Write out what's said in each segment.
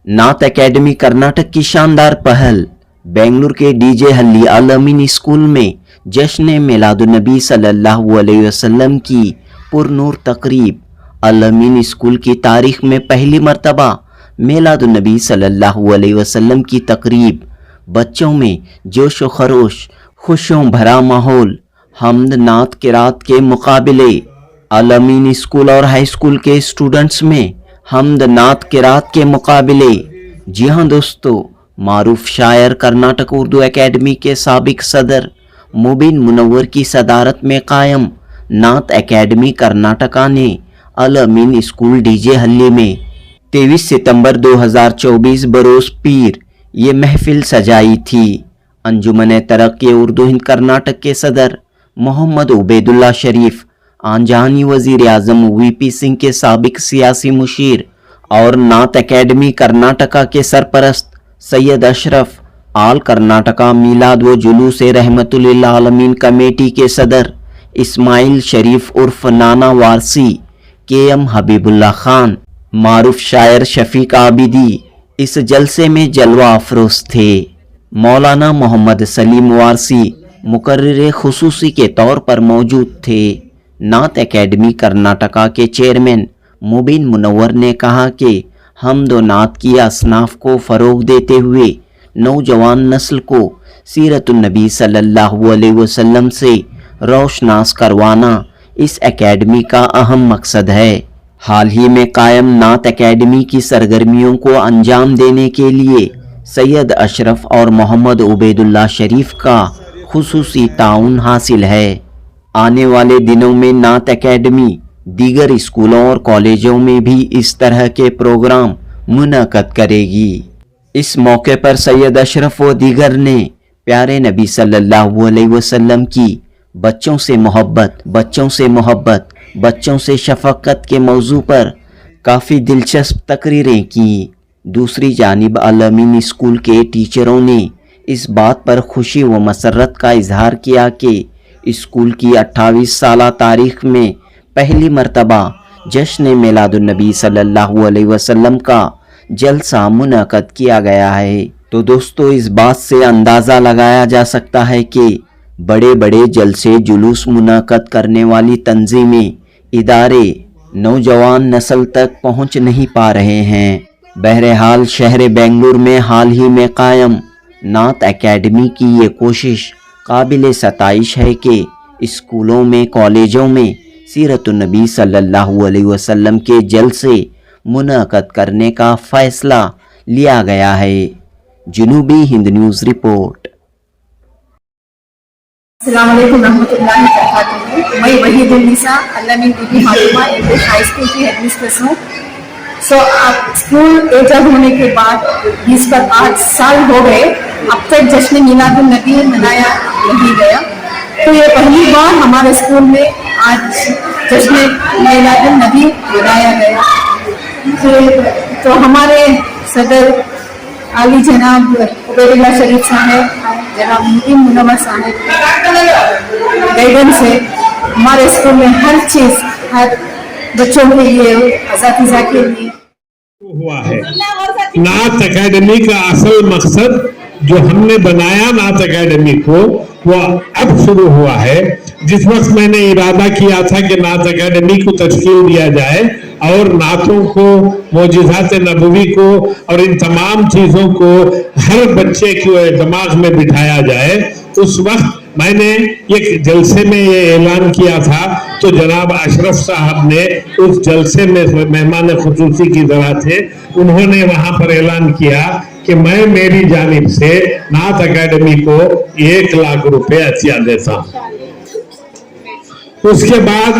नात एकेडमी कर्नाटक की शानदार पहल। बेंगलुरु के डीजे हल्ली अल अमीन स्कूल में जश्न मिलादुन्नबी सल्लल्लाहु अलैहि वसल्लम की पुरनूर तकरीब। अल अमीन स्कूल की तारीख में पहली मर्तबा मिलादुन्नबी सल्लल्लाहु अलैहि वसल्लम की तकरीब। बच्चों में जोश व खरोश, खुशियों भरा माहौल, हम्द नात किरात के मुकाबले। अल अमीन स्कूल और हाई स्कूल के स्टूडेंट्स में हम्द नात किरात के मुकाबले। जी हाँ दोस्तों, मारूफ शायर कर्नाटक उर्दू एकेडमी के साबिक सदर मुबीन मुनव्वर की सदारत में कायम नात एकेडमी कर्नाटका ने अल अमीन स्कूल डीजे हल्ली में 23 सितंबर 2024 बरोज पीर ये महफिल सजाई थी। अंजुमन तरक्की उर्दू हिंद कर्नाटक के सदर मोहम्मद उबैदुल्ला शरीफ, आंजहानी वजीर आजम वीपी सिंह के साबिक सियासी मुशीर और नात एकेडमी कर्नाटका के सरपरस्त सैयद अशरफ, आल कर्नाटका मीलाद व जुलूस रहमतुल्लिल आलमीन कमेटी के सदर इस्माइल शरीफ उर्फ नाना वारसी, केएम हबीबुल्ला खान, मारूफ शायर शफीक आबिदी इस जलसे में जलवा अफरोज थे। मौलाना मोहम्मद सलीम वारसी मुकर्रिर खुसूसी के तौर पर मौजूद थे। नात एकेडमी कर्नाटका के चेयरमैन मुबीन मुनव्वर ने कहा कि हम्द व नात की असनाफ को फ़रोग देते हुए नौजवान नस्ल को सीरतुन्नबी सल्लल्लाहु अलैहि वसल्लम से रोशनास करवाना इस एकेडमी का अहम मकसद है। हाल ही में कायम नात एकेडमी की सरगर्मियों को अंजाम देने के लिए सैयद अशरफ और मोहम्मद उबैदुल्ला शरीफ का खुसूसी ताउन हासिल है। आने वाले दिनों में नात एकेडमी दीगर स्कूलों और कॉलेजों में भी इस तरह के प्रोग्राम मुनक़द करेगी। इस मौके पर सैयद अशरफ व दीगर ने प्यारे नबी सल्लल्लाहु अलैहि वसल्लम की बच्चों से मोहब्बत, बच्चों से शफक़त के मौजू पर काफ़ी दिलचस्प तकरीरें की। दूसरी जानिब अल अमीन स्कूल के टीचरों ने इस बात पर खुशी व मसरत का इजहार किया कि स्कूल की 28 साला तारीख में पहली मर्तबा जश्न मिलादुन्नबी सल्लल्लाहु अलैहि वसल्लम का जलसा मुनक़द किया गया है। तो दोस्तों, इस बात से अंदाज़ा लगाया जा सकता है कि बड़े बड़े जलसे जुलूस मुनक़द करने वाली तंजीमें, इदारे नौजवान नस्ल तक पहुँच नहीं पा रहे हैं। बहरहाल शहर बेंगलुरु में हाल ही में कायम नात एकेडमी की ये कोशिश काबिल सताइश है कि स्कूलों में, कॉलेजों में सीरतुन्नबी सल्लल्लाहु अलैहि वसल्लम के जलसे मुनक़द करने का फ़ैसला लिया गया है। जनूबी हिंद न्यूज़ रिपोर्ट। अस्सलाम वालेकुम रहमतुल्लाहि व बरकातुहू। मैं वहीदुन्निसा अल अमीन डिग्री मालूमा इंग्लिश हाई स्कूल की हेडमिस्ट्रेस हूँ। अब स्कूल एजर होने के बाद 20 पर 8 साल हो गए, अब तक जश्न मिलादुन्नबी मनाया नहीं गया। तो ये पहली बार हमारे स्कूल में आज जश्न मिलादुन्नबी मनाया गया। तो हमारे सदर आली जनाब उबैदुल्ला शरीफ साहब, जनाब मुबीन मुनव्वर साहब गाइडेंस से हमारे स्कूल में हर चीज़, हर बच्चों के लिए, असातिज़ा के लिए हुआ है। नात एकेडमी का असल मकसद जो हमने बनाया नात एकेडमी को, वह अब शुरू हुआ है। जिस वक्त मैंने इरादा किया था कि नात एकेडमी को तश्कील दिया जाए और नातों को, मोजिज़ात नबवी को और इन तमाम चीज़ों को हर बच्चे के दिमाग में बिठाया जाए, उस वक्त मैंने एक जलसे में ये ऐलान किया था। तो जनाब अशरफ साहब ने उस जलसे में मेहमान खुसूसी की तरह थे, उन्होंने वहां पर ऐलान किया कि मैं मेरी जानिब से नात एकेडमी को 1 लाख रुपए अतिया देता हूं। उसके बाद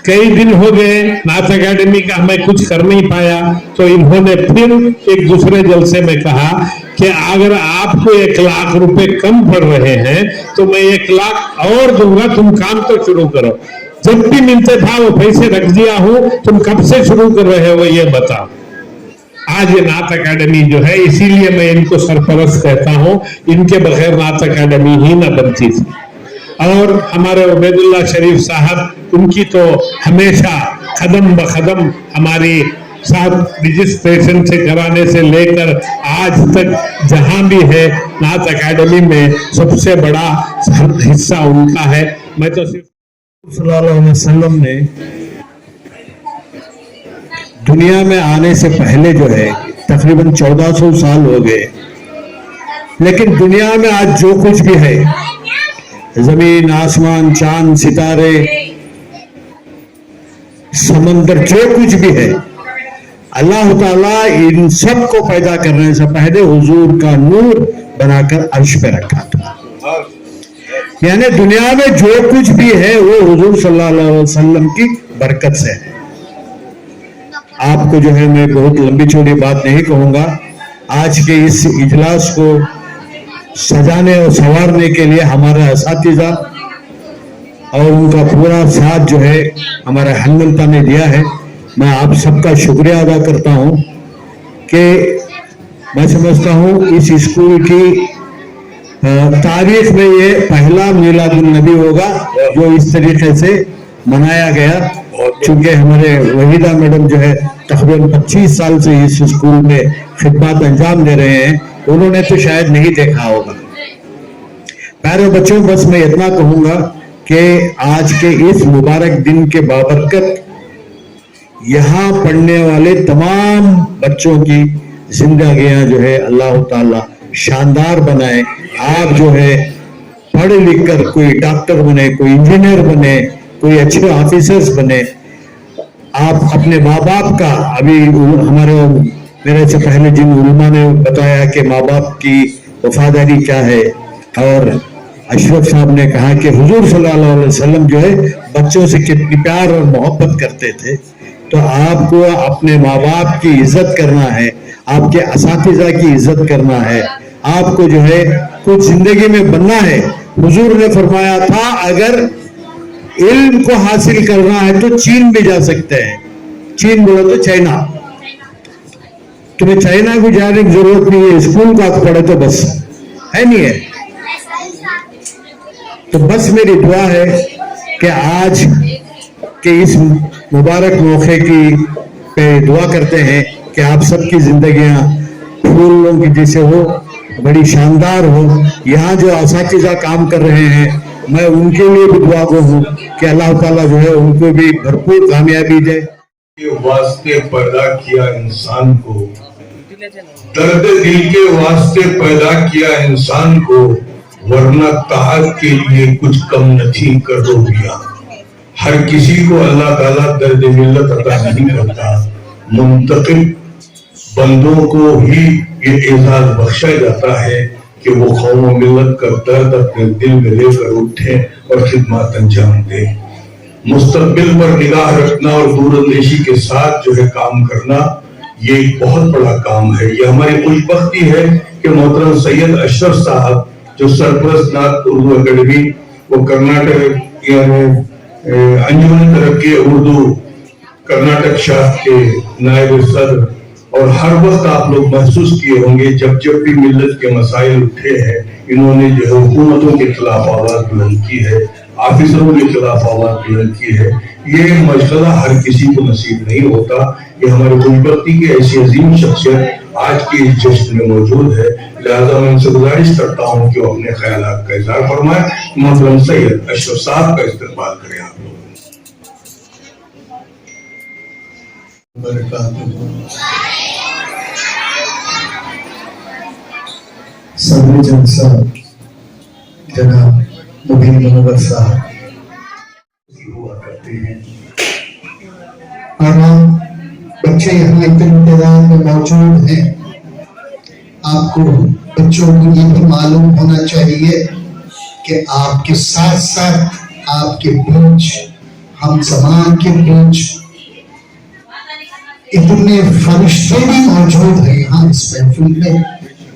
कई दिन हो गए, नात एकेडमी का मैं कुछ कर नहीं पाया। तो इन्होंने फिर एक दूसरे जलसे में कहा कि अगर आपको 1 लाख रुपए कम पड़ रहे हैं तो मैं 1 लाख और दूंगा, तुम काम तो शुरू करो। जब भी मिलते था वो पैसे रख दिया हूं, तुम कब से शुरू कर रहे हो ये बताओ। आज ये नात एकेडमी जो है, इसीलिए मैं इनको सरपरस्त कहता हूं, इनके बगैर नात एकेडमी ही न बनती थी। और हमारे उबैदुल्ला शरीफ साहब, उनकी तो हमेशा कदम ब कदम हमारी साथ रजिस्ट्रेशन से कराने से लेकर आज तक जहां भी है नात एकेडमी में सबसे बड़ा हिस्सा उनका है। मैं तो सिर्फ सल्लल्लाहु अलैहि वसल्लम ने दुनिया में आने से पहले जो है तकरीबन 1400 साल हो गए, लेकिन दुनिया में आज जो कुछ भी है, जमीन आसमान चांद सितारे समंदर जो कुछ भी है, अल्लाह ताला इन सब को पैदा करने से पहले हुजूर का नूर बनाकर अर्श पे रखा था। यानी दुनिया में जो कुछ भी है वो हुजूर सल्लल्लाहु अलैहि वसल्लम की बरकत से है। आपको जो है मैं बहुत लंबी चौड़ी बात नहीं कहूंगा। आज के इस इजलास को सजाने और संवारने के लिए हमारा असातिज़ा और उनका पूरा साथ जो है हमारे हनमनता ने दिया है। मैं आप सबका शुक्रिया अदा करता हूं कि मैं समझता हूं इस स्कूल की तारीख में ये पहला मिलादुन नबी होगा जो इस तरीके से मनाया गया। चूंकि हमारे वहीदा मैडम जो है तकरीबन 25 साल से इस स्कूल में खिदमत अंजाम दे रहे हैं, उन्होंने तो शायद नहीं देखा होगा। प्यारे बच्चों, बस मैं इतना कहूंगा कि आज के इस मुबारक दिन के बाबरकत यहाँ पढ़ने वाले तमाम बच्चों की जिंदगियां जो है अल्लाह ताला शानदार बनाए। आप जो है पढ़ लिख कर कोई डॉक्टर बने, कोई इंजीनियर बने, कोई अच्छे ऑफिसर्स बने। आप अपने माँ बाप का, अभी हमारे मेरे से पहले जिन उलमा ने बताया कि माँ बाप की वफादारी क्या है, और अशरफ साहब ने कहा कि हुजूर सल्लल्लाहु अलैहि वसल्लम जो है बच्चों से कितनी प्यार और मोहब्बत करते थे। तो आपको अपने माँ बाप की इज्जत करना है, आपके असातिज़ा की इज्जत करना है, आपको जो है कुछ जिंदगी में बनना है। हुजूर ने फरमाया था अगर इल्म को हासिल करना है तो चीन भी जा सकते हैं। चीन बोला तो चाइना, तुम्हें चाइना भी जाने की जरूरत नहीं है, स्कूल का पढ़े तो बस है, नहीं है। तो बस मेरी दुआ है कि आज के इस मुबारक मौके की पे दुआ करते हैं कि आप सबकी जिंदगियां फूलों की जैसे हो, बड़ी शानदार हो। यहाँ जो असातिज़ा काम कर रहे हैं, मैं उनके लिए भी दुआ को हूँ कि अल्लाह ताला जो है उनको भी भरपूर कामयाबी दे। के वास्ते पैदा किया इंसान को, दर्द दिल के वास्ते पैदा किया इंसान को, वरना ताहत के लिए कुछ कम नहीं कर दो दिया। हर किसी को अल्लाह ताला दर्द मिल्लत अता नहीं करता, मुंतकिम बंदों को ही ये एजाज बख्शा जाता है कि वो कौम व मिल्लत का दर्द अपने दिल में लेकर उठे और खिदमत अंजाम दे। मुस्तकबिल पर निगाह रखना और दूरंदेशी के साथ जो है काम करना, ये एक बहुत बड़ा काम है। ये हमारी खुशबख्ती है कि मोहतरम सैयद अशरफ साहब जो सरपरस्त नात उर्दू अकेडमी, वो कर्नाटक यानी अंजुमन तरक्की उर्दू कर्नाटक शाख के नायब सदर, और हर वक्त आप लोग महसूस किए होंगे जब जब भी मिल्लत के मसाइल उठे हैं, इन्होंने जो है हुकूमतों के खिलाफ आवाज बुलंद की है, ऑफिसरों के खिलाफ आवाज बुलंद की है। ये मशगला हर किसी को नसीब नहीं होता। ये हमारे खुशबख्ती की ऐसी अजीम शख्सियत आज के इस जश्न में मौजूद है। लिहाजा मैं उनसे गुजारिश करता हूँ कि वो अपने ख्यालात का इज़हार फरमाए। मोहतरम सैयद अशरफ साहब का इस्तेमाल करें आप लोग। सदर जलसा जनाब मुबीन मुनव्वर साहब हुआ करते हैं, और हम बच्चे यहाँ इतने इंतजार में मौजूद हैं। आपको बच्चों को ये भी मालूम होना चाहिए कि आपके साथ साथ आपके बीच, हम ज़मान के बीच इतने फरिश्ते भी मौजूद हैं यहाँ इस महफिल में,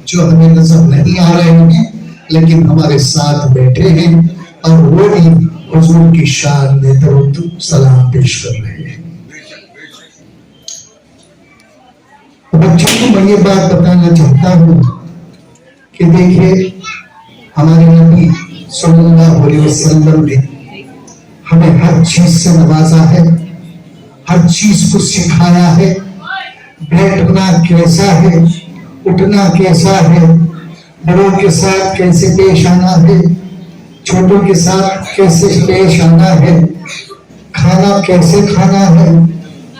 जो हमें नजर नहीं आ रहे हैं लेकिन हमारे साथ बैठे हैं, और वो भी हुजूर की शान में दरूद सलाम पेश कर रहे हैं। बच्चों को मैं ये बात बताना चाहता हूँ कि देखिए, हमारे नबी सल्लल्लाहु अलैहि वसल्लम ने हमें हर चीज से नवाजा है, हर चीज को सिखाया है, बैठना कैसा है, उठना कैसा है, बड़ों के साथ कैसे पेश आना है, छोटों के साथ कैसे पेश आना है, खाना कैसे खाना है,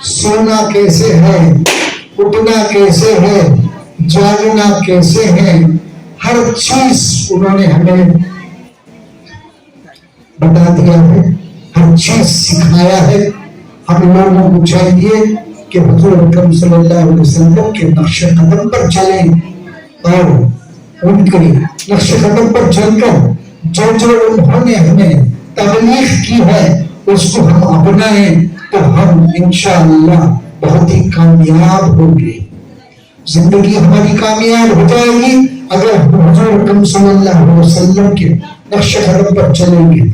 सोना कैसे है, उठना कैसे है, जागना कैसे है, हर चीज उन्होंने हमें बता दिया है, हर चीज सिखाया है। हम लोगों को चाहिए कि हुजूर अकरम सल्लल्लाहु अलैहि वसल्लम के नक्शे कदम पर चलें और उनके नक्शे कदम पर चलकर जो जो उन्होंने हमें तबलीग की है उसको हम अपनाएं, तो हम इंशाअल्लाह बहुत ही कामयाब होंगे। जिंदगी हमारी कामयाब हो जाएगी अगर हम हुजूर अकरम सल्लल्लाहु अलैहि वसल्लम के नक्शे कदम पर चलेंगे।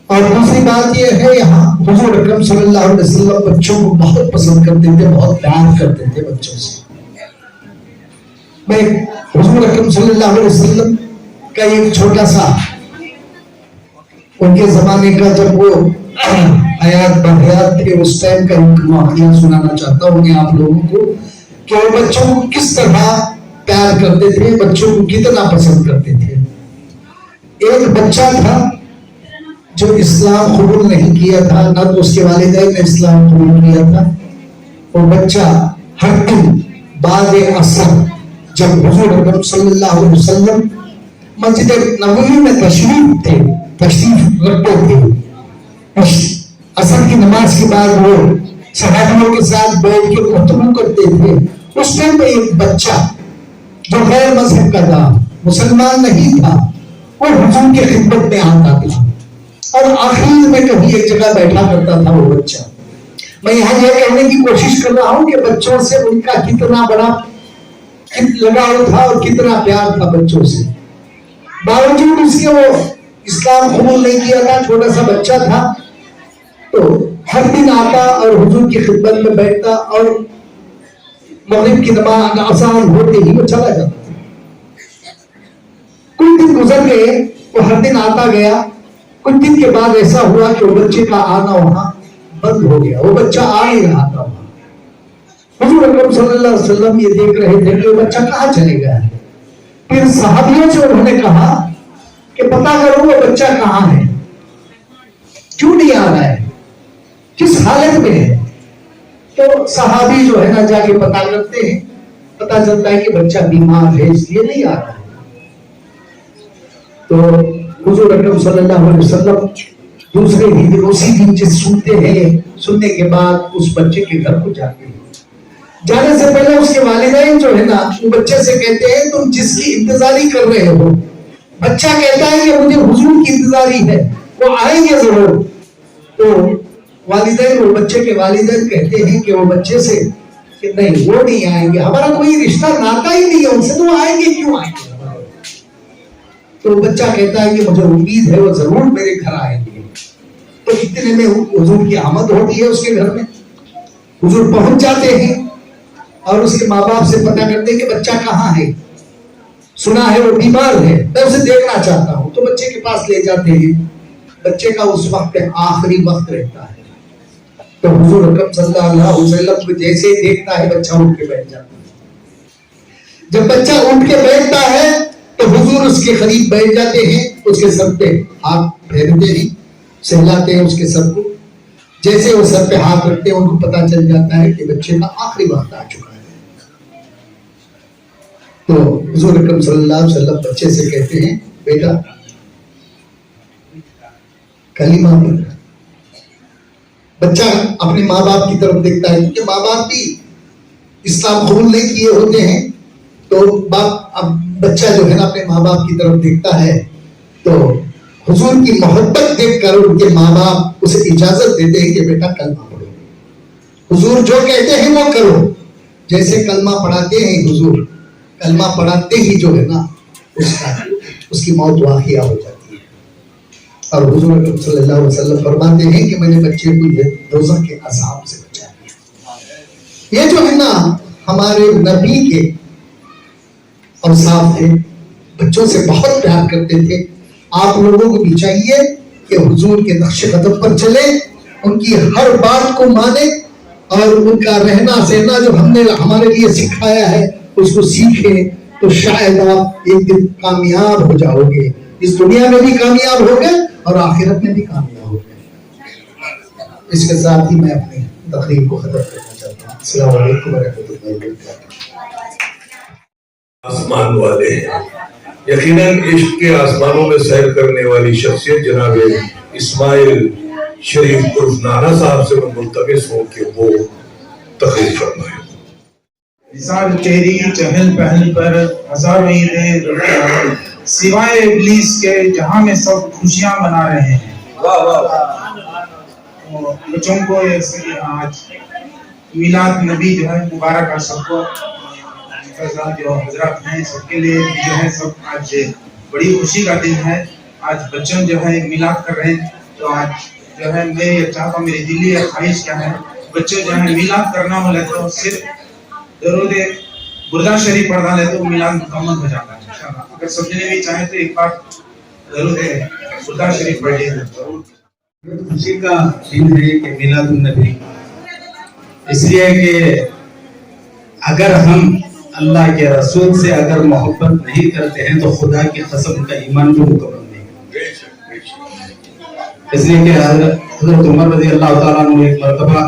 और दूसरी बात यह है, यहाँ हुजूर अकरम सल्लल्लाहु अलैहि वसल्लम बच्चों को बहुत पसंद करते थे, बहुत प्यार करते थे बच्चों से। मैं हुजूर अकरम सल्लल्लाहु अलैहि वसल्लम का एक छोटा सा उनके जमाने का जब वो हयात बहयात थे उस टाइम का वाक़या सुनाना चाहता हूँ मैं आप लोगों को कि वो बच्चों को किस तरह प्यार करते थे, बच्चों को कितना पसंद करते थे। एक बच्चा था जो इस्लाम कबूल नहीं किया था, ना तो उसके वालिदैन ने इस्लाम कबूल किया था। वो बच्चा हर दिन बाद असर जब हुजूर अकरम सल्लल्लाहु अलैहि वसल्लम मस्जिद नबवी में तशरीफ रखते थे, असर की नमाज के बाद वो सहाबियों के साथ बैठ के गुफ्तगू करते थे। उस टाइम पे एक बच्चा जो गैर मजहब का था, मुसलमान नहीं था, वो हुजूर के खिदमत में आता था और आखिर में कभी एक जगह बैठा करता था वो बच्चा। मैं यहाँ यह कहने की कोशिश कर रहा हूँ कि बच्चों से उनका कितना बड़ा लगाव था और कितना प्यार था बच्चों से। बावजूद उसके वो इस्लाम कबूल नहीं किया था, छोटा सा बच्चा था, तो हर दिन आता और हुजूर की खिदमत में बैठता और मगरिब की नमाज आसान होते ही वो चला जाता था। कुछ दिन गुजर गए, वो हर दिन आता गया। कुछ दिन के बाद ऐसा हुआ कि वो बच्चे का आना वहां बंद हो गया, वो बच्चा आ नहीं रहा था वहां। हुजूर अकरम सल्लल्लाहु अलैहि वसल्लम ये देख रहे थे कि वो बच्चा कहाँ चले गया है। फिर सहाबियों से उन्होंने कहा कि पता करो वो बच्चा कहाँ है, क्यों नहीं आ रहा है, किस हालत में है। तो सहाबी जो है ना जाके पता करते हैं, पता चलता है कि बच्चा बीमार है इसलिए नहीं आ रहा है। तो हुजूर अकरम सल्लल्लाहु अलैहि वसल्लम दूसरे ही दिन उसी दिन जिस सुनते हैं, सुनने के बाद उस बच्चे के घर को जाते हैं। जाने से पहले उसके वालिदैन जो है ना वो बच्चे से कहते हैं तुम जिसकी इंतजारी कर रहे हो। बच्चा कहता है कि मुझे हुजूर की इंतजारी है, वो आएंगे जरूर। तो वालिदैन, वो बच्चे के वालिदैन कहते हैं कि वो बच्चे से कि नहीं वो नहीं आएंगे, हमारा कोई रिश्ता नाता ही नहीं है उनसे, तो आएंगे क्यों आएंगे। तो बच्चा कहता है कि मुझे उम्मीद है वो जरूर मेरे घर आएंगे। तो इतने में हुजूर की आमद होती है उसके घर में। हुजूर पहुंच जाते हैं और उसके माँ बाप से पता करते हैं कि बच्चा कहाँ है। सुना है वो बीमार है, मैं उसे देखना चाहता हूँ। तो बच्चे के पास ले जाते हैं। बच्चे का उस वक्त आखिरी वक्त रहता है। तो हुजूर अकरम सल्लल्लाहु अलैहि वसल्लम को जैसे ही देखता है बच्चा उठ के बैठ जाता है। जब बच्चा उठ के बैठता है तो हुजूर उसके करीब बैठ जाते हैं, उसके सर पे हाथ फेरते हैं, सहलाते हैं उसके सर को। जैसे वो सर पे हाथ रखते हैं उनको पता चल जाता है कि बच्चे का आखिरी वक्त आ चुका है। तो हुजूर अकरम सल्लल्लाहु अलैहि वसल्लम बच्चे से कहते हैं बेटा कलीमा पढ़। बच्चा अपने माँ बाप की तरफ देखता है क्योंकि माँ बाप भी इस्लाम कबूल नहीं किए होते हैं। तो बाप अब बच्चा जो है ना अपने माँ बाप की तरफ देखता है, तो हुजूर की मोहब्बत देखकर उनके माँ बाप उसे इजाजत देते हैं कि बेटा कलमा पढ़ो, हुजूर जो कहते हैं वो करो। जैसे कलमा पढ़ाते हैं हुजूर, कलमा पढ़ाते ही जो है ना उसकी मौत वाक़िया हो जाती है। और हुजूर अकरम सल्लल्लाहु अलैहि वसल्लम फरमाते हैं कि मैंने बच्चे को दोज़ख के अज़ाब से बचाया। ये जो है ना हमारे नबी के औसाफ थे, बच्चों से बहुत प्यार करते थे। आप लोगों को भी चाहिए कि हुजूर के नक्शे कदम पर चले ان کی ہر بات کو مانے اور ان کا رہنا سہنا جو ہم نے ہمارے لیے سکھایا ہے اس کو سیکھیں، تو شاید آپ ایک دن کامیاب ہو جاؤ گے، اس دنیا میں بھی کامیاب ہو گئے اور آخرت میں بھی کامیاب ہو گئے۔ اس کے ساتھ ہی میں اپنی تقریر کو ختم کرنا چاہتا ہوں۔ السلام علیکم ورحمۃ اللہ وبرکاتہ۔ آسمان والے ہیں، یقیناً عشق کے آسمانوں میں سیر کرنے والی شخصیت جناب اسماعیل شریف عرف نانا صاحب سے میں ملتمس ہوں کہ وہ تقریر فرمائیں۔ نثار تیری چہل پہل پر ہزاروں عیدیں سوائے ابلیس کے جہاں میں سب خوشیاں منا رہے ہیں۔ بچوں کو آج میلاد نبی جو ہے مبارک ہے، سب کو جو حضرات ہیں سب کے لیے جو ہے سب آج بڑی خوشی کا دن ہے۔ آج بچوں جو ہے میلاد کر رہے ہیں، تو آج جو ہے میں یہ چاہتا ہوں، میری دلی خواہش کیا ہے، بچے جو ہے میلاد کرنا ہو لیتے تو صرف درود بردہ شریف پڑھنا لیتے تو میلاد مکمل ہو جاتا ہے انشاءاللہ۔ اگر سمجھنے بھی چاہیں تو ایک بار درود بردہ شریف پڑھ لیے ضرور۔ خوشی کا دن ہے کہ میلاد النبی، اس لیے کہ اگر ہم اللہ کے رسول سے اگر محبت نہیں کرتے ہیں تو خدا کی قسم کا ایمان بھی مکمل نہیں ہے۔ اس لیے کہ حضرت عمر رضی اللہ تعالیٰ عنہ ایک مرتبہ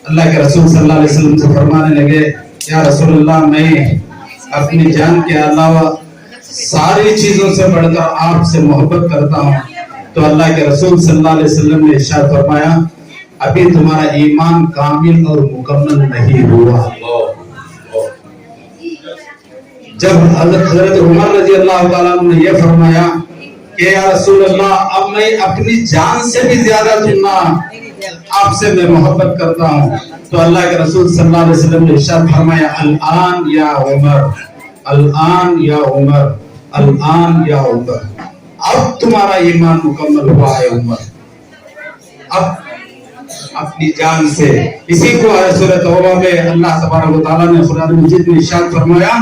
اللہ کے رسول صلی اللہ علیہ وسلم سے فرمانے لگے، یا رسول اللہ، میں اپنی جان کے علاوہ ساری چیزوں سے بڑھ کر آپ سے محبت کرتا ہوں۔ تو اللہ کے رسول صلی اللہ علیہ وسلم نے ارشاد فرمایا، ابھی تمہارا ایمان کامل اور مکمل نہیں ہوا۔ جب حضرت عمر رضی اللہ تعالیٰ عنہ نے یہ فرمایا کہ یا رسول اللہ، اب میں اپنی جان سے بھی زیادہ آپ سے میں محبت کرتا ہوں، تو اللہ کے رسول صلی اللہ علیہ وسلم نے ارشاد فرمایا، الآن یا عمر، الآن یا عمر، الآن یا عمر، اب تمہارا ایمان مکمل ہوا ہے عمر، اب اپنی جان سے۔ اسی کو سورۃ توبہ میں اللہ تبارک و تعالیٰ نے قرآن مجید میں ارشاد فرمایا،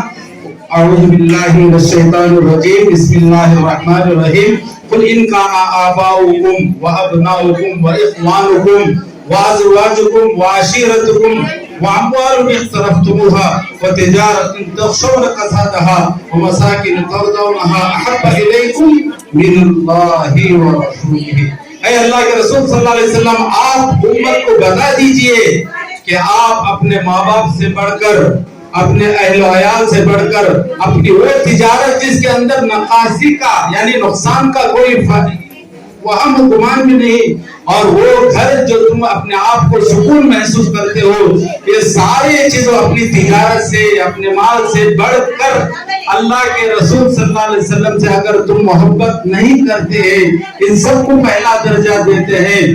اعوذ باللہ من الشیطان الرجیم، بسم اللہ الرحمن الرحیم، قل ان کان آباؤکم وابناؤکم واخوانکم وازواجکم وعشیرتکم واموال اقترفتموها وتجارة تخشون کسادها ومساکن ترضونها احب الیکم من اللہ ورسولہ۔ اے اللہ کے رسول صلی اللہ علیہ وسلم، آپ امت کو بتا دیجئے کہ آپ اپنے ماں باپ سے بڑھ کر، اپنے اہل و عیال سے بڑھ کر، اپنی وہ تجارت جس کے اندر نقاصی کا یعنی نقصان کا کوئی وہم و گمان بھی نہیں، اور وہ گھر جو تم اپنے آپ کو سکون محسوس کرتے ہو، یہ سارے چیزوں اپنی تجارت سے، اپنے مال سے بڑھ کر اللہ کے رسول صلی اللہ علیہ وسلم سے اگر تم محبت نہیں کرتے ہیں، ان سب کو پہلا درجہ دیتے ہیں،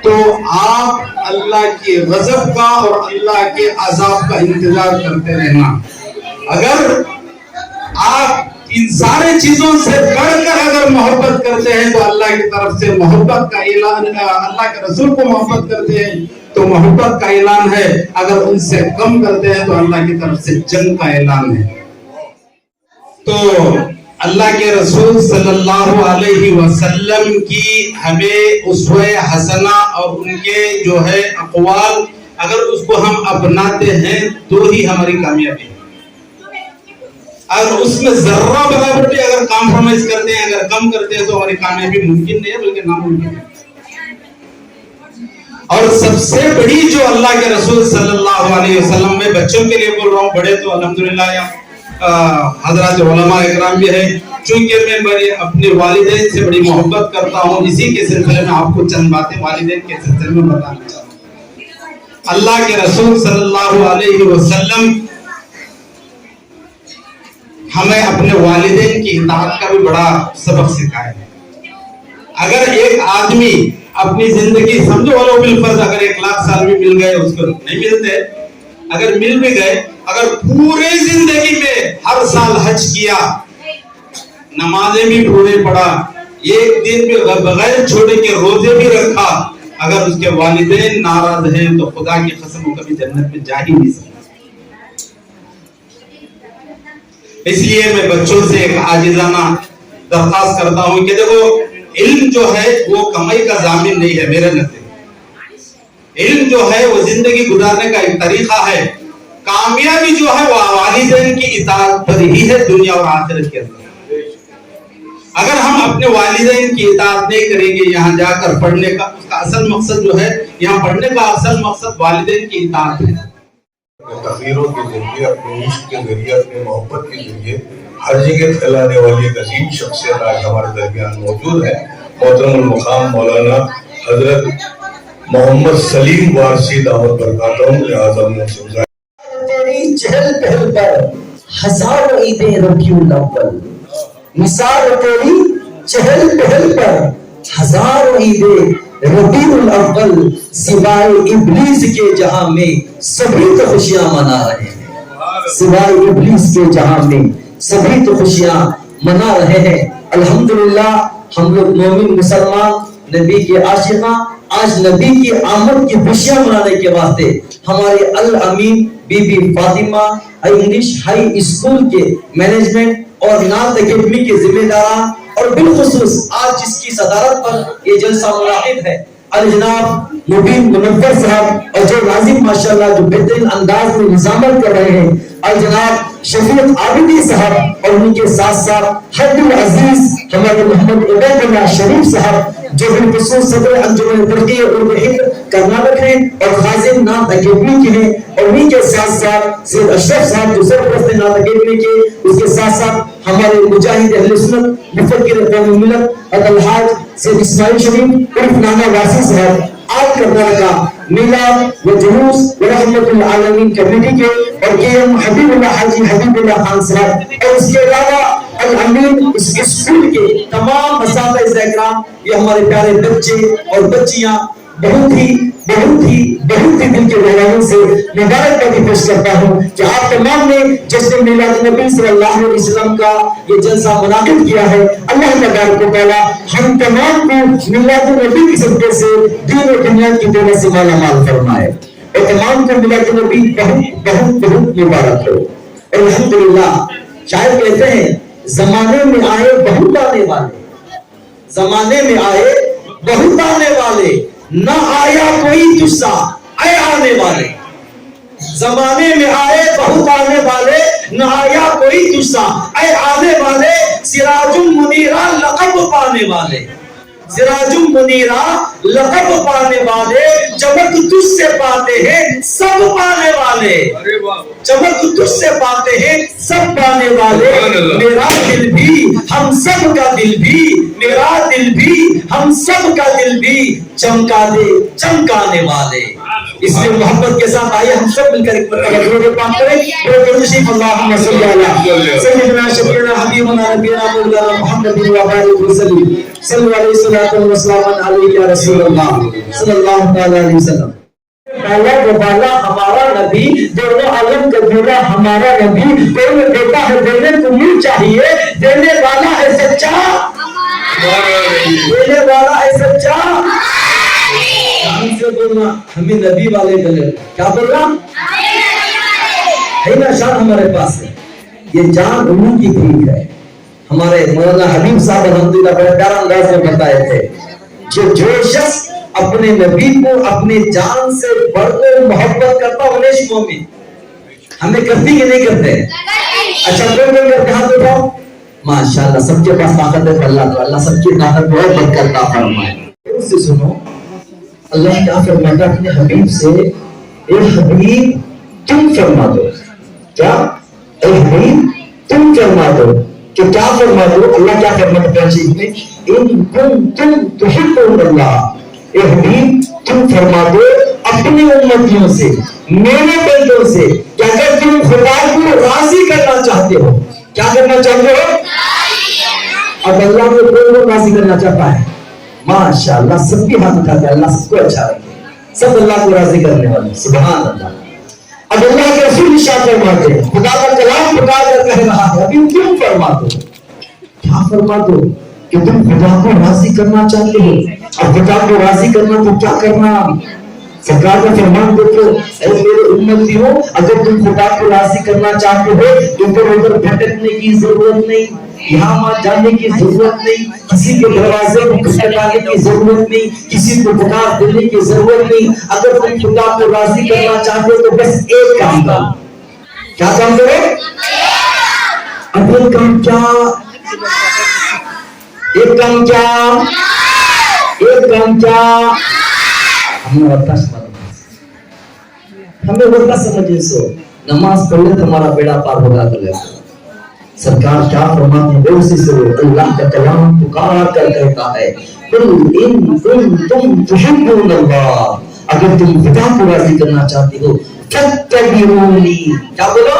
تو آپ اللہ کی غضب کا اور اللہ کے عذاب کا انتظار کرتے رہنا۔ اگر آپ ان سارے چیزوں سے بڑھ کر اگر محبت کرتے ہیں تو اللہ کی طرف سے محبت کا اعلان، اللہ کے رسول کو محبت کرتے ہیں تو محبت کا اعلان ہے، اگر ان سے کم کرتے ہیں تو اللہ کی طرف سے جنگ کا اعلان ہے۔ تو اللہ کے رسول صلی اللہ علیہ وسلم کی ہمیں اسوہ حسنہ اور ان کے جو ہے اقوال اگر اس کو ہم اپناتے ہیں تو ہی ہماری کامیابی ہے۔ اگر اس میں ذرہ برابر بھی اگر کمپرومائز کرتے ہیں، اگر کم کرتے ہیں تو ہماری کامیابی ممکن نہیں ہے بلکہ ناممکن ہے۔ اور سب سے بڑی جو اللہ کے رسول صلی اللہ علیہ وسلم، میں بچوں کے لیے بول رہا ہوں، بڑے تو الحمدللہ حضرات علماء اکرام بھی ہیں، چونکہ میں میرے اپنے والدین سے بڑی محبت کرتا ہوں، اسی کے سلسلے میں آپ کو چند باتیں والدین کے سلسلے میں بتانا چاہتا ہوں۔ اللہ کے رسول صلی اللہ علیہ وسلم ہمیں اپنے والدین کی اطاعت کا بھی بڑا سبق سکھایا ہے۔ اگر ایک آدمی اپنی زندگی سمجھو ولو بالفرض اگر 1 لاکھ سال بھی مل گئے، اس کو نہیں ملتے، اگر مل بھی گئے، اگر پورے زندگی میں ہر سال حج کیا، نمازیں بھی پورے پڑھا، ایک دن بھی بغیر چھوڑے کے روزے بھی رکھا، اگر اس کے والدین ناراض ہیں تو خدا کی قسم وہ کبھی جنت میں جا ہی نہیں سکتا۔ اس لیے میں بچوں سے ایک عاجزانہ درخواست کرتا ہوں کہ دیکھو، علم جو ہے وہ کمائی کا ضامن نہیں ہے میرے نزدیک۔ علم جو ہے وہ زندگی گزارنے کا ایک طریقہ ہے. کامیابی جو ہے وہ والدین کی اطاعت پر ہی ہے دنیا اور آخرت کے اندر. اگر ہم اپنے والدین کی اطاعت نہیں کریں گے یہاں جا کر پڑھنے کا, اس کا اصل مقصد جو ہے, یہاں پڑھنے کا اصل مقصد والدین کی اطاعت ہے. تقریروں کے ذریعے, اپنے عشق کے ذریعے, اپنے محبت کے ذریعے ہر جگہ پھیلانے والی ایک عظیم شخصیت آج ہمارے درمیان موجود ہے. محترم المقام مولانا حضرت محمد سلیم وارسی دعوت برکاتہ اعظم نے تیری چہل پہل پر ہزاروں عیدیں ربیع الاول. مثال تیری چہل پہل پر ہزاروں عیدیں ربیع الاول. سوائے ابلیس کے جہاں میں سبھی تو خوشیاں منا رہے ہیں. سوائے ابلیس کے جہاں میں سبھی تو خوشیاں منا رہے ہیں. الحمدللہ ہم لوگ مومن مسلمان نبی کے عاشقاں آج نبی کی آمد کی خوشیاں منانے کے واسطے ہمارے Alameen Bibi Fatima English high school کے مینجمنٹ اور نعت اکیڈمی کے ذمہ داران اور بالخصوص آج جس کی صدارت پر یہ جلسہ منعقد ہے الجناب مبین منور صاحب اور جو ناظم ماشاءاللہ جو بہترین انداز میں نظامت کر رہے ہیں الجناب شفیق عابدی صاحب اور ان کے ساتھ ساتھ حد العزیز ہمارے محمد عبید اللہ شریف صاحب جو بالخصوص صدر انجمن ترقی اردو ہند کرناٹک ہیں اور خازن نعت اکیڈمی کے ہیں اور انہیں کے ساتھ ساتھ سید اشرف صاحب جو سرپرست نعت اکیڈمی کے, اس کے ساتھ ساتھ ہمارے مجاہد اہل سنت مفکر قوم ملت الحاج سید اسماعیل شریف عرف نانا واسی صاحب آل کرناٹکا میلاد و جلوس و رحمت العالمین کمیٹی کے اور کے ایم حبیب اللہ حاجی حبیب اللہ خان صاحب اور اس کے علاوہ الامین اس اسکول کے تمام اساتذہ اکرام, یہ ہمارے پیارے بچے اور بچیاں بہت ہی دل کے گہرائیوں سے مبارکبادی پیش کرتا ہوں کہ آپ تمام نے جشن میلاد نبی صلی اللہ علیہ وسلم کا یہ جلسہ منعقد کیا ہے. اللہ تبارک و تعالی ہم تمام کو میلاد نبی کی صدقے سے دین و دنیا کی دولت سے مالا مال فرمائے اور تمام کو میلاد نبی بہت مبارک ہو. اور الحمدللہ شاید کہتے ہیں زمانے میں آئے بہت آنے والے, زمانے میں آئے بہت آنے والے, نہ آیا کوئی تجھ اے آنے والے. زمانے میں آئے بہت آنے والے, نہ آیا کوئی تجھ اے آنے والے. سراج منیرہ لقب پانے والے, سراج منیرہ لقب پانے والے, چمک تجھ سے پاتے ہیں سب پانے والے, چمک تجھ سے پاتے ہیں سب پانے والے. میرا دل بھی ہم سب کا دل بھی, میرا دل بھی ہم سب کا دل بھی چمکا دے چمکانے والے. اس لیے محبت کے ساتھ آئیے ہم سب مل کر ایک مرتبہ درود پاک کریں. اللہم صلی علی سیدنا شفیعنا حبیبنا نبینا مولانا محمد و بارک وسلم صلی اللہ علیہ وسلم علیہ یا رسول اللہ صلی اللہ تعالی علیہ وسلم. پہلا دوبالا ہمارا نبی, دونوں عالم کا دولا ہمارا نبی, دونوں دیتا ہے دینے کو مل چاہیے, دینے والا ہے سچا, دینے والا ہے سچا. سے بولنا ہمیں نبی والے گلے, کیا بولنا ہے نا, شان ہمارے پاس ہے. یہ جان انہوں کی بھیک ہے. ہمارے مولانا حبیب صاحب الحمدللہ بڑے پیارا انداز میں بتائے تھے جو شخص اپنے نبی کو اپنے جان سے بڑھ کر محبت کرتا انیش مومن. ہمیں کرتی کہ نہیں کرتے؟ اچھا کوئی کرتے ہاتھ اٹھاؤ. ماشاءاللہ سب کے پاس طاقت ہے, اللہ سب کی طاقت کو اور برکت عطا فرمائے. اس سے سنو اللہ کیا فرماتا اپنے حبیب سے, اے حبیب تم فرما دو. کیا اے حبیب تم فرما دو, کہ کیا فرما دو؟ اللہ کیا فرماتا ہے میں, ان کنتم تحبون اللہ. اے حبیب تم فرما دو اپنی امتیوں سے, میرے بندوں سے, کہ اگر تم خدا کو راضی کرنا چاہتے ہو, کیا کرنا چاہتے ہو؟ اب اللہ کو کون راضی کرنا چاہتا ہے؟ ماشاءاللہ سب کی ہاتھ اٹھاتے ہیں, اللہ سب کو اچھا رکھے, سب اللہ کو راضی کرنے والے, سبحان اللہ. اب اللہ کے رسول ارشاد فرماتے ہیں, خدا کا کلام پکار کر کہہ رہا ہے ابھی کیوں فرما دو, کیا فرما دو کہ تم خدا کو راضی کرنا چاہتے ہو. اب خدا کو راضی کرنا تو کیا کرنا, سرکار کا فرمان دیکھو، اے میرے امتیوں، اگر تم خدا کو راضی کرنا چاہتے ہو تو ادھر ادھر بھٹکنے کی ضرورت نہیں، یہاں وہاں جانے کی ضرورت نہیں، کسی کے دروازے کو کھٹکھٹانے کی ضرورت نہیں، کسی کو پکار دینے کی ضرورت نہیں۔ اگر تم خدا کو راضی کرنا چاہتے ہو تو بس ایک کام کرو۔ کیا کام کرو؟ اب ایک کام کیا؟ ایک کام کیا؟ ایک کام کیا؟ ہمیں ورنہ سمجھے سو نماز پڑھ لے تو ہمارا بیڑا پار ہوگا تو لے۔ سرکار کیا فرماتے ہیں؟ اسی سے اللہ کا کلام پکار کر کہتا ہے قل ان کنتم تحبون اللہ، اگر تم خدا کو راضی کرنا چاہتے ہو فاتبعونی، کیا بولو؟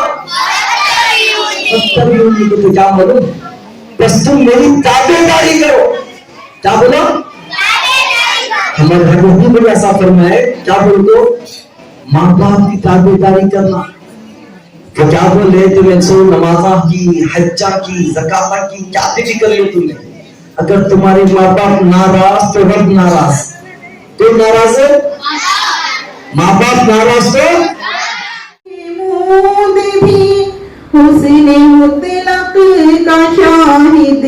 فاتبعونی کو تو کیا بولو؟ بس تم میری تابعداری کرو۔ کیا بولو؟ ہمارے گھر میں بھی ایسا فرمایا ہے، کیا بول دو؟ ماں باپ کی تابعداری کرنا۔ تو کیا بولے تمہیں سو نمازہ کی، حجہ کی، زکاتہ کی، کیا بھی کر لو تمہیں۔ اگر تمہارے ماں باپ ناراض تو رب ناراض۔ کوئی ناراض ہے؟ ماں باپ ناراض تو حسن مطلق کا شاہد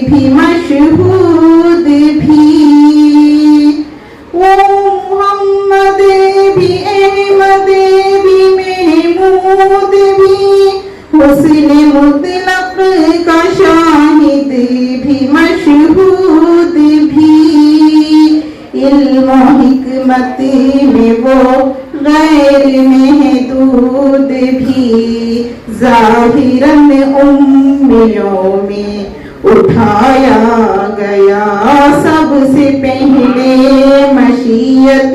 بھی مشہود بھی، وہ محمد بھی احمد بھی محمود بھی، حسن مطلق کا شاہد بھی مشہود بھی، علم و حکمت میں وہ غیر محدود بھی، ظاہراً امیوں میں اٹھایا گیا سب سے پہلے مشیت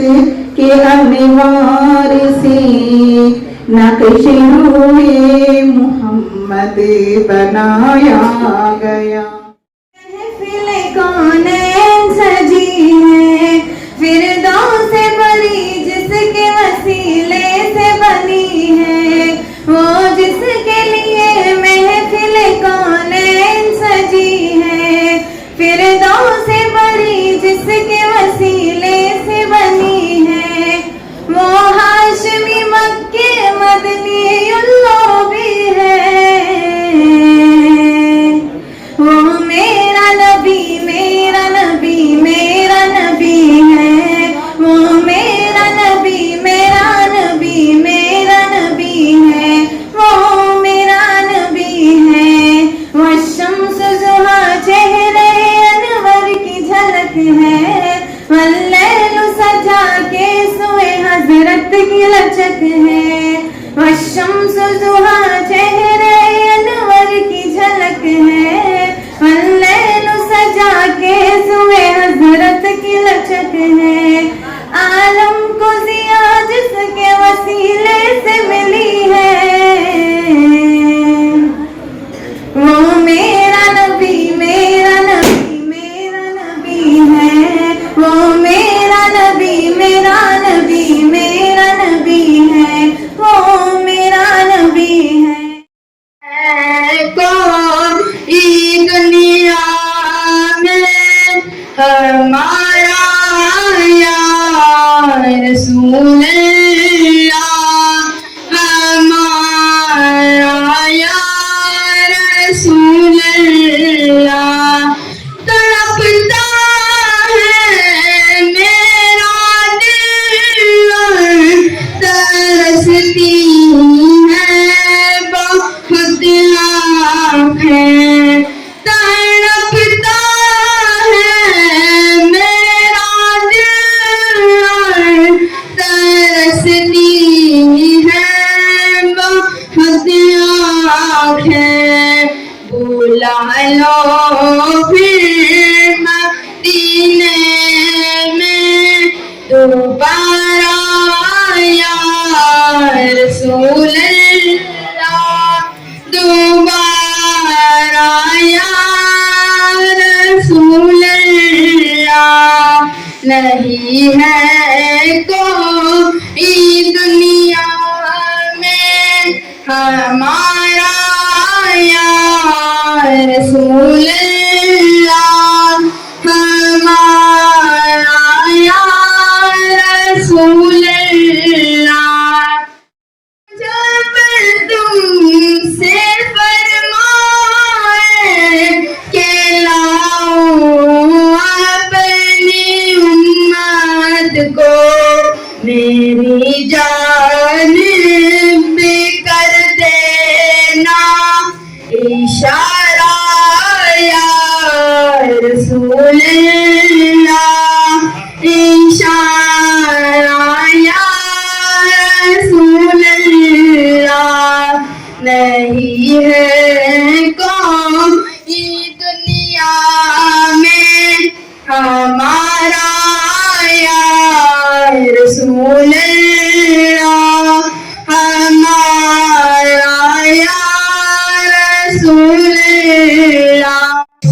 کے انوار سے، نقش روئے محمد بنایا گیا۔ محفل کونین سجی ہے فردوس بری، جس کے وسیلے سے بنی ہے، وہ جس کے لیے محفل کونین سجی ہے، فردوس بری جس کے وسیلے سے بنی ہے، وہ ہاشمی مکی مدنی اللہ بھی ہے، وہ میرا نبی میرا نبی میرا نبی ہے، وہ میرا نبی میرا نبی میرا نبی ہے، وہ میرا نبی ہے، وہ شمس ضحیٰ چہرے انور کی جھلک ہے، واللیل سجا کے سوئے حضرت کی لچک ہے، وہ شمس ضحیٰ چہرے انور کی جھلک ہے، واللیل سجا کے سوئے حضرت کی لچک ہے، عالم کو ضیاء جس کے وسیلے سے ملی ہے، وہ میرا نبی میرا نبی میرا نبی ہے، وہ میرا نبی میرا نبی میرا نبی ہے، وہ میرا نبی ہے۔ کون ای دنیا میں ہمارا یا رسول اللہ، ہمارا یا رسول اللہ، تڑپتا ہے میرا دل، ترستی ہے بہت آنکھیں، تڑپتا ہے میرا دل، ترستی ہے بہت آنکھیں، بلا لو پھر مدینے میں دوبارہ یا رسول اللہ، دوبارہ یا رسول اللہ، نہیں ہے کوئی دنیا میں ہمارا یا رسول اللہ، ہمارا یا رسول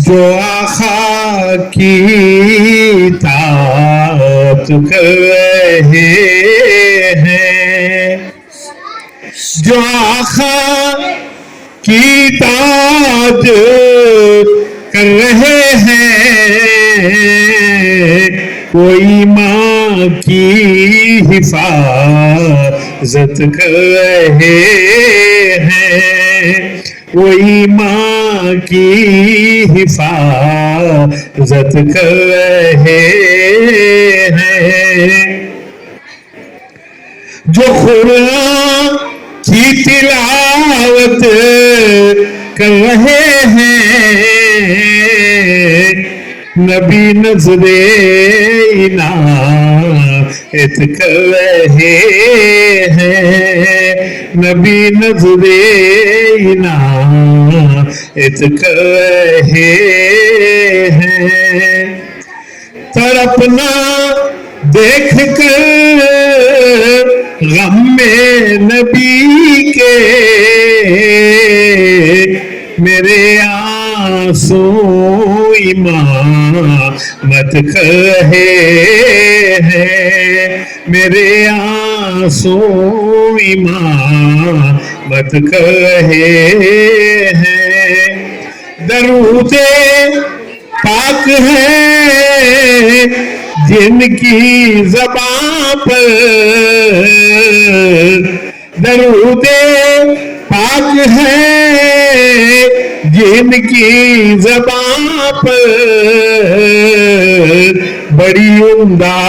जो आखा की तात कर रहे हैं, जो आखा की तात कर रहे हैं, कोई माँ की हिफाजत कर रहे हैं, कोई माँ की हिफाजत कर रहे हैं, जो कुरान की तिलावत कर रहे हैं, नबी नजरे इनायत कर रहे हैं, नबी नजरे इनायत कर रहे हैं, तड़पना देख कर गम में नबी के मेरे आंसू इमामत कर रहे हैं, मेरे आंसू इमामत कर रहे हैं, दरूदे पाक है जिनकी ज़बान पर, दरूदे पाक है जिनकी ज़बान पर, बड़ी उम्दा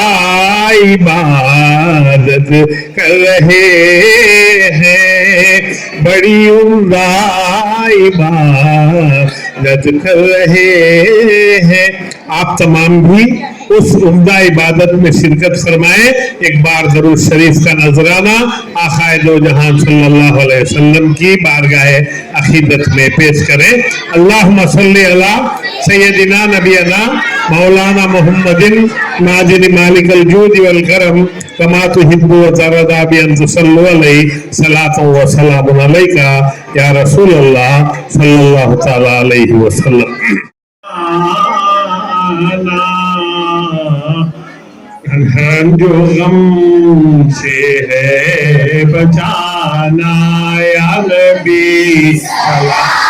इबादत कर रहे हैं, बड़ी उम्दा इबादत कर रहे हैं। आप तमाम भी उस उम्दा इबादत में शिरकत फरमाएं। एक बार दरूद शरीफ का नजराना आक़ाए दो जहां सल्लल्लाहु अलैहि वसल्लम की बारगाह अक़ीदत में पेश करें। अल्लाहुम्मा सल्ली अला सय्यदिना नबियना मौलाना मुहम्मदिन नाजिल मालिकल जूद वल करम कमा तुहिब्बु व तरदा बि अन तुसल्लु अलैहि सलातु व सलामुन अलैका या रसूल अल्लाह सल्लल्लाहु तआला अलैहि वसल्लम। जो गम से है बचाना या नबी सलाम